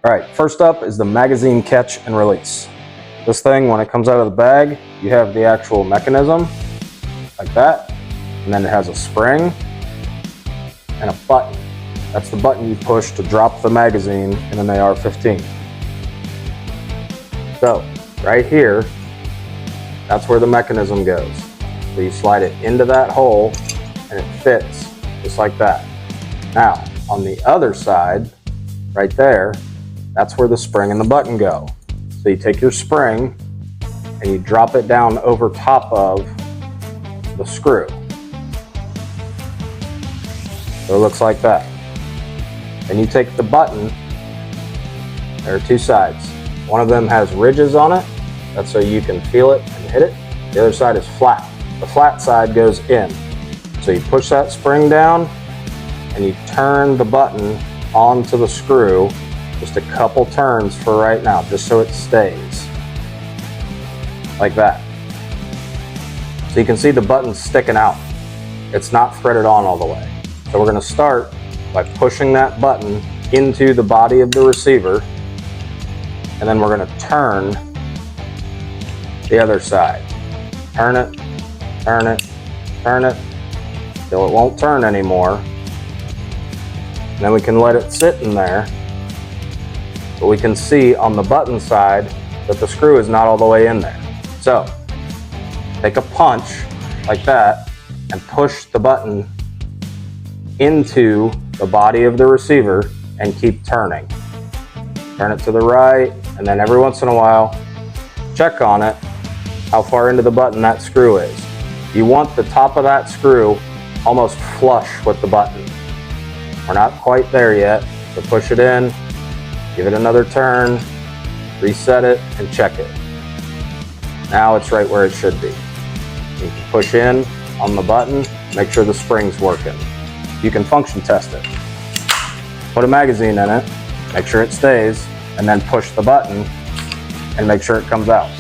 All right, first up is the magazine catch and release. This thing, when it comes out of the bag, you have the actual mechanism, like that, and then it has a spring and a button. That's the button you push to drop the magazine in an AR-15. So, right here, that's where the mechanism goes. So you slide it into that hole, and it fits, just like that. Now, on the other side, right there, that's where the spring and the button go. So you take your spring and you drop it down over top of the screw. So it looks like that. Then you take the button, there are two sides. One of them has ridges on it, that's so you can feel it and hit it. The other side is flat. The flat side goes in. So you push that spring down and you turn the button onto the screw, just a couple turns for right now, just so it stays. Like that. So you can see the button sticking out. It's not threaded on all the way. So we're going to start by pushing that button into the body of the receiver, and then we're going to turn the other side. Turn it, turn it, turn it, till it won't turn anymore. And then we can let it sit in there. But we can see on the button side that the screw is not all the way in there. So, take a punch like that and push the button into the body of the receiver and keep turning. Turn it to the right, and then every once in a while, check on it, how far into the button that screw is. You want the top of that screw almost flush with the button. We're not quite there yet, so push it in, give it another turn, reset it, and check it. Now it's right where it should be. You can push in on the button, make sure the spring's working. You can function test it. Put a magazine in it, make sure it stays, and then push the button and make sure it comes out.